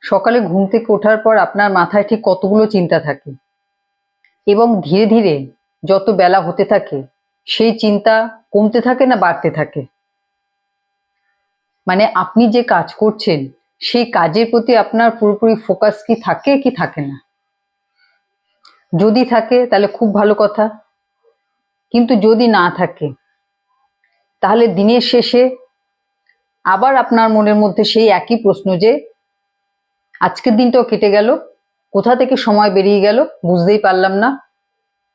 সকালে ঘুম থেকে ওঠার পর আপনার মাথায় ঠিক কতগুলো চিন্তা থাকে এবং ধীরে ধীরে যত বেলা হতে থাকে সেই চিন্তা কমতে থাকে না বাড়তে থাকে? মানে আপনি যে কাজ করছেন সেই কাজের প্রতি আপনার পুরোপুরি ফোকাস কি থাকে কি থাকে না? যদি থাকে তাহলে খুব ভালো কথা, কিন্তু যদি না থাকে তাহলে দিনের শেষে আবার আপনার মনের মধ্যে সেই একই প্রশ্ন যে আজকের দিনটাও কেটে গেল, কোথা থেকে সময় বেরিয়ে গেল বুঝতেই পারলাম না,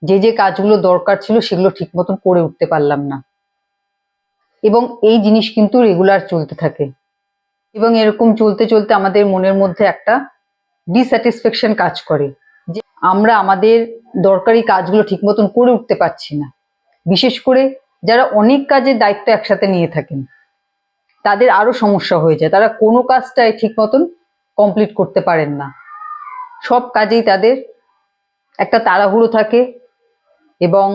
যে যে কাজগুলো দরকার ছিল সেগুলো ঠিক মতন করে উঠতে পারলাম না। এবং এই জিনিস কিন্তু রেগুলার চলতে থাকে এবং এরকম চলতে চলতে আমাদের মনের মধ্যে একটা ডিস্যাটিসফ্যাকশন কাজ করে যে আমরা আমাদের দরকারি কাজগুলো ঠিক মতন করে উঠতে পারছি না। বিশেষ করে যারা অনেক কাজের দায়িত্ব একসাথে নিয়ে থাকেন তাদের আরো সমস্যা হয়ে যায়, তারা কোনো কাজটাই ঠিক মতন কমপ্লিট করতে পারেন না। সব কাজেই তাদের একটা তাড়াহুড়ো থাকে এবং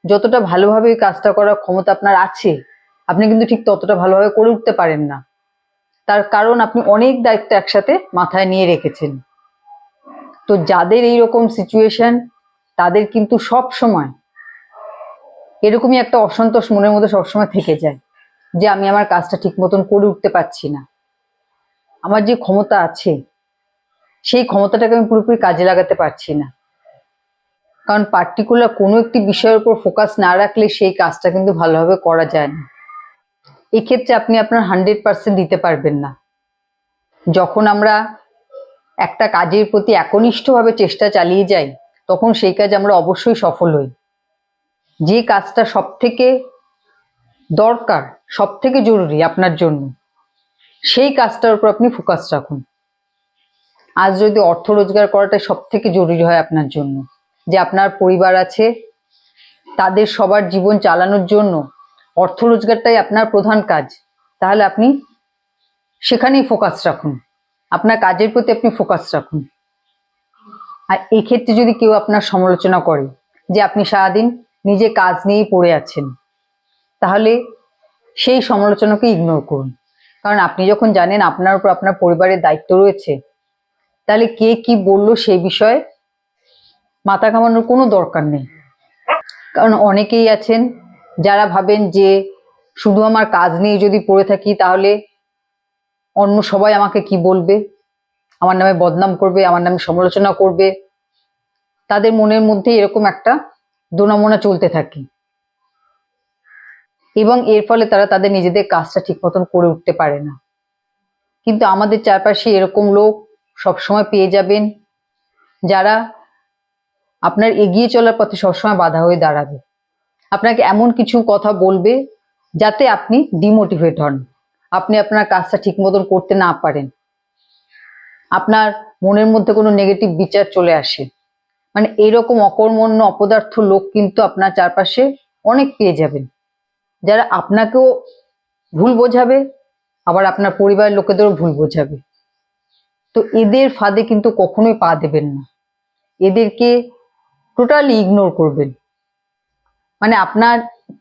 যতটা ভালোভাবে ওই কাজটা করার ক্ষমতা আপনার আছে আপনি কিন্তু ঠিক ততটা ভালোভাবে করে উঠতে পারেন না। তার কারণ আপনি অনেক দায়িত্ব একসাথে মাথায় নিয়ে রেখেছেন। তো যাদের এইরকম সিচুয়েশন তাদের কিন্তু সব সময় এরকমই একটা অসন্তোষ মনের মধ্যে সবসময় থেকে যায় যে আমি আমার কাজটা ঠিক মতন করে উঠতে পারছি না, আমার যে ক্ষমতা আছে সেই ক্ষমতাটাকে আমি পুরোপুরি কাজে লাগাতে পারছি না। কারণ পার্টিকুলার কোনো একটি বিষয়ের উপর ফোকাস না রাখলে সেই কাজটা কিন্তু ভালোভাবে করা যায় না। এক্ষেত্রে আপনি আপনার 100% দিতে পারবেন না। যখন আমরা একটা কাজের প্রতি একনিষ্ঠভাবে চেষ্টা চালিয়ে যাই তখন সেই কাজ আমরা অবশ্যই সফল হই। যে কাজটা সব থেকে দরকার, সব থেকে জরুরি আপনার জন্য, সেই কাজটার উপর আপনি ফোকাস রাখুন। আজ যদি অর্থ রোজগার করাটাই সব থেকে জরুরি হয় আপনার জন্য, যে আপনার পরিবার আছে তাদের সবার জীবন চালানোর জন্য অর্থ রোজগারটাই আপনার প্রধান কাজ, তাহলে আপনি সেখানেই ফোকাস রাখুন, আপনার কাজের প্রতি আপনি ফোকাস রাখুন। আর এই ক্ষেত্রে যদি কেউ আপনার সমালোচনা করে যে আপনি সারাদিন নিজে কাজ নিয়েই পড়ে আছেন, তাহলে সেই সমালোচনাকে ইগনোর করুন। কারণ আপনি যখন জানেন আপনার উপর আপনার পরিবারের দায়িত্ব রয়েছে, তাহলে কে কি বললো সেই বিষয়ে মাথা ঘামানোর কোনো দরকার নেই। কারণ অনেকেই আছেন যারা ভাবেন যে শুধু আমার কাজ নিয়ে যদি পড়ে থাকি তাহলে অন্য সবাই আমাকে কি বলবে, আমার নামে বদনাম করবে, আমার নামে সমালোচনা করবে। তাদের মনের মধ্যে এরকম একটা দোনামোনা চলতে থাকে এবং এর ফলে তারা তাদের নিজেদের কাজটা ঠিক মতন করে উঠতে পারে না। কিন্তু আমাদের চারপাশে এরকম লোক সবসময় পেয়ে যাবেন যারা আপনার এগিয়ে চলার পথে সবসময় বাধা হয়ে দাঁড়াবে, আপনাকে এমন কিছু কথা বলবে যাতে আপনি ডিমোটিভেট হন, আপনি আপনার কাজটা ঠিক মতন করতে না পারেন, আপনার মনের মধ্যে কোনো নেগেটিভ বিচার চলে আসে। মানে এইরকম অকর্মণ্য অপদার্থ লোক কিন্তু আপনার চারপাশে অনেক পেয়ে যাবেন, যারা আপনাকেও ভুল বোঝাবে আবার আপনার পরিবারের লোকেদেরও ভুল বোঝাবে। তো এদের ফাঁদে কিন্তু কখনোই পা দেবেন না, এদেরকে টোটালি ইগনোর করবেন। মানে আপনার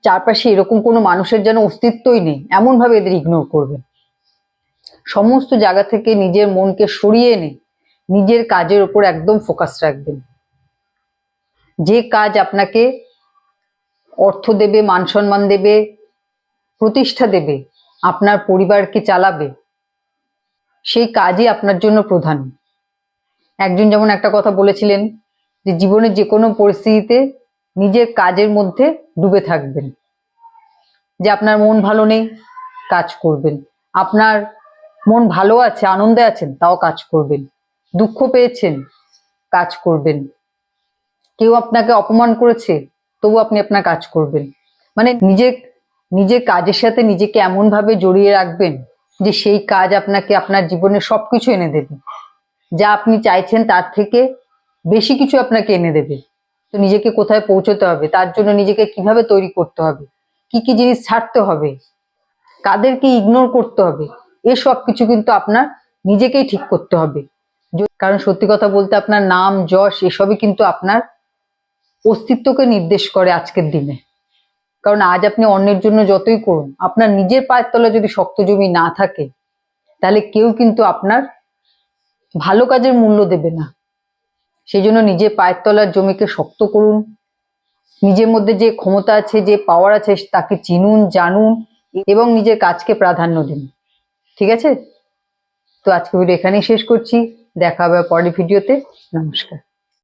চারপাশে এরকম কোনো মানুষের যেন অস্তিত্বই নেই এমন ভাবে এদের ইগনোর করবেন। সমস্ত জায়গা থেকে নিজের মনকে সরিয়ে এনে নিজের কাজের উপর একদম ফোকাস রাখবেন। যে কাজ আপনাকে অর্থ দেবে, মান সম্মান দেবে, প্রতিষ্ঠা দেবে, আপনার পরিবারকে চালাবে, সেই কাজই আপনার জন্য প্রধান। একজন যেমন একটা কথা বলেছিলেন যে জীবনের যে কোনো পরিস্থিতিতে নিজের কাজের মধ্যে ডুবে থাকবেন। যে আপনার মন ভালো নেই, কাজ করবেন। আপনার মন ভালো আছে, আনন্দে আছেন, তাও কাজ করবেন। দুঃখ পেয়েছেন, কাজ করবেন। কেউ আপনাকে অপমান করেছে, তবু আপনি আপনার কাজ করবেন। মানে নিজের কাজের সাথে নিজেকে এমন ভাবে জড়িয়ে রাখবেন যে সেই কাজ আপনাকে আপনার জীবনে সবকিছু এনে দেবে, যা আপনি চাইছেন তার থেকে বেশি কিছু আপনাকে এনে দেবে। তো নিজেকে কোথায় পৌঁছতে হবে, তার জন্য নিজেকে কিভাবে তৈরি করতে হবে, কি কি জিনিস ছাড়তে হবে, কাদেরকে ইগনোর করতে হবে, এসব কিছু কিন্তু আপনার নিজেকেই ঠিক করতে হবে। কারণ সত্যি কথা বলতে আপনার নাম যশ এসবই কিন্তু আপনার অস্তিত্বকে নির্দেশ করে আজকের দিনে। কারণ আজ আপনি অন্যের জন্য যতই করুন, আপনার নিজের পায়ের তলায় যদি শক্ত জমি না থাকে তাহলে কেউ কিন্তু আপনার ভালো কাজের মূল্য দেবে না। সেই জন্য নিজের পায়ের তলার জমিকে শক্ত করুন, নিজের মধ্যে যে ক্ষমতা আছে, যে পাওয়ার আছে তাকে চিনুন, জানুন এবং নিজের কাজকে প্রাধান্য দিন। ঠিক আছে? তো আজকে ভিডিও এখানেই শেষ করছি। দেখা হবে পরের ভিডিওতে। নমস্কার।